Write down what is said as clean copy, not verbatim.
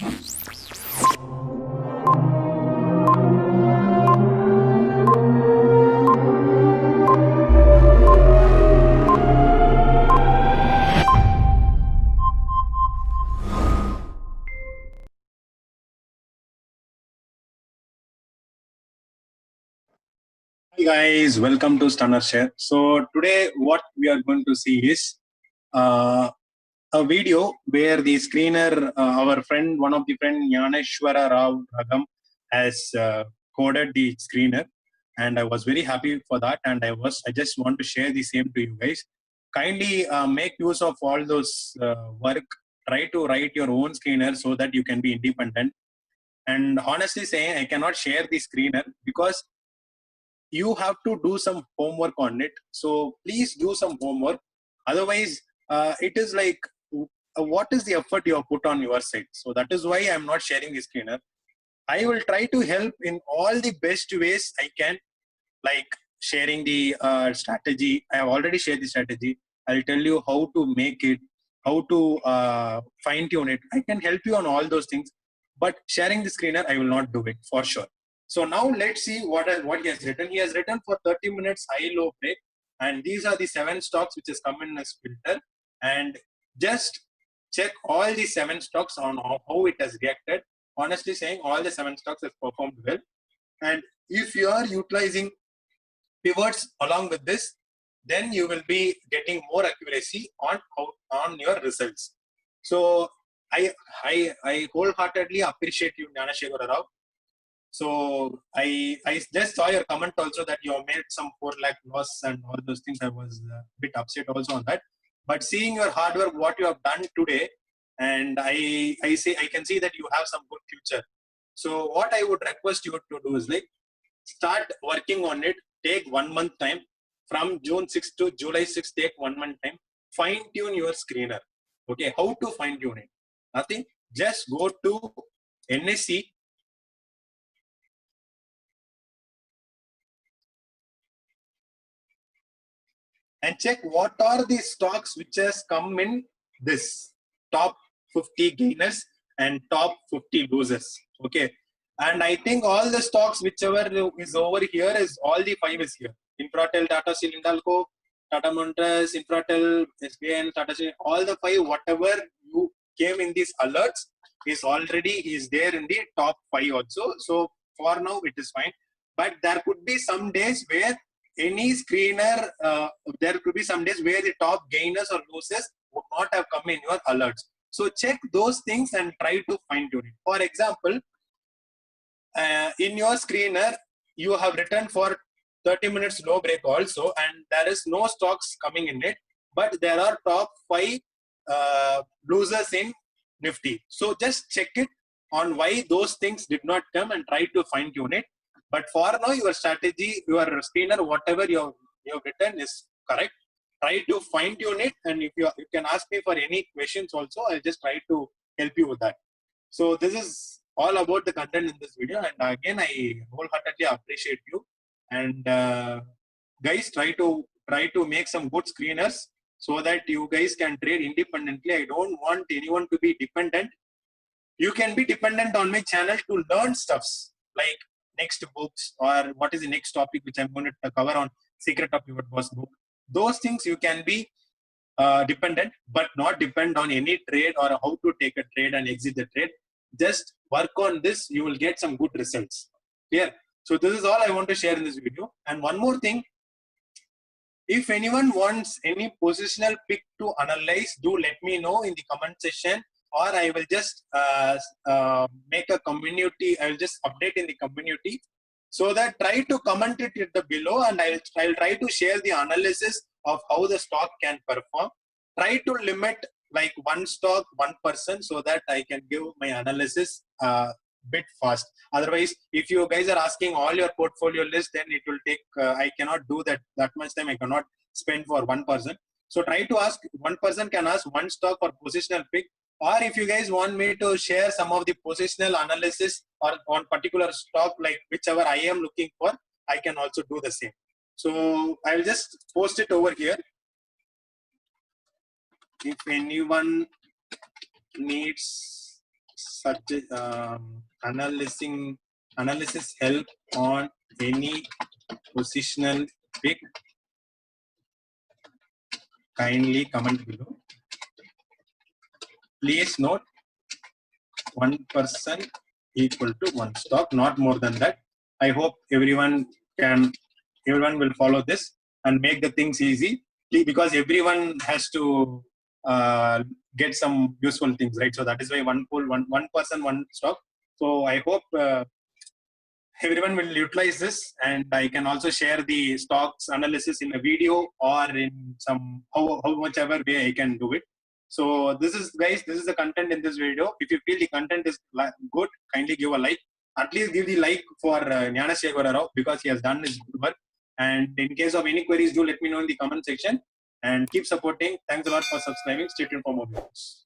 Hi guys, welcome to Stunner Share. So today what we are going to see is uh, a video where the screener, our friend, one of the friend Yaneshwara Rao Ragam has coded the screener, and I was very happy for that. And I just want to share the same to you guys. Kindly make use of all those work. Try to write your own screener so that you can be independent. And honestly saying, I cannot share the screener because you have to do some homework on it. So please do some homework. Otherwise, it is like, what is the effort you have put on your side? So that is why I'm not sharing the screener. I will try to help in all the best ways I can, like sharing the strategy. I have already shared the strategy. I'll tell you how to make it, how to fine tune it. I can help you on all those things, but sharing the screener, I will not do it for sure. So now let's see what he has written. He has written for 30 minutes high low break, and these are the 7 stocks which has come in as filter. And just check all the 7 stocks on how it has reacted. Honestly saying, all the 7 stocks have performed well. And if you are utilizing pivots along with this, then you will be getting more accuracy on your results. So I wholeheartedly appreciate you, Gnanashekara Rao. So I just saw your comment also that you have made some 4 lakh loss and all those things. I was a bit upset also on that. But seeing your hard work, what you have done today, and I can see that you have some good future. So what I would request you to do is like start working on it. Take 1 month time. From June 6th to July 6th, take 1 month time. Fine tune your screener. Okay, how to fine tune it? Nothing. Just go to NSE. And check what are the stocks which has come in this top 50 gainers and top 50 losers. Okay. And I think all the stocks whichever is over here is all the 5 is here. Infratel, Tata Steel, Hindalco, Tata Motors, Infratel, SBN, Tata Steel, all the 5, whatever you came in these alerts is already is there in the top 5 also. So for now it is fine. But there could be some days where any screener, there could be some days where the top gainers or losers would not have come in your alerts. So check those things and try to fine tune it. For example, in your screener, you have written for 30 minutes low break also, and there is no stocks coming in it, but there are top 5 losers in Nifty. So just check it on why those things did not come and try to fine tune it. But for now, your strategy, your screener, whatever you have written is correct. Try to fine tune it, and if you can ask me for any questions also, I'll just try to help you with that. So this is all about the content in this video, and again, I wholeheartedly appreciate you. And guys, try to make some good screeners so that you guys can trade independently. I don't want anyone to be dependent. You can be dependent on my channel to learn stuffs like next books or what is the next topic which I'm going to cover on Secret of Pivot Boss book. Those things you can be dependent, but not depend on any trade or how to take a trade and exit the trade. Just work on this, you will get some good results. Clear? So this is all I want to share in this video. And one more thing, if anyone wants any positional pick to analyze, do let me know in the comment section, or I will just make a community. I will just update in the community, so that try to comment it at the below, and I'll try to share the analysis of how the stock can perform. Try to limit like one stock, one person, so that I can give my analysis bit fast. Otherwise, if you guys are asking all your portfolio list, then it will take, I cannot do that much time. I cannot spend for one person. So try to ask, one person can ask one stock or positional pick. Or if you guys want me to share some of the positional analysis or on particular stock, like whichever I am looking for, I can also do the same. So I'll just post it over here. If anyone needs analysis help on any positional pick? Kindly comment below. Please note 1% equal to 1 stock, not more than that. I hope everyone will follow this and make the things easy, because everyone has to get some useful things, right? So that is why one pool, one person, one stock. So I hope everyone will utilize this, and I can also share the stocks analysis in a video or in some how whichever way I can do it. So this is, guys, this is the content in this video. If you feel the content is good, kindly give a like. At least give the like for Gnanasekara Rao, because he has done his good work. And in case of any queries, do let me know in the comment section. And keep supporting. Thanks a lot for subscribing. Stay tuned for more videos.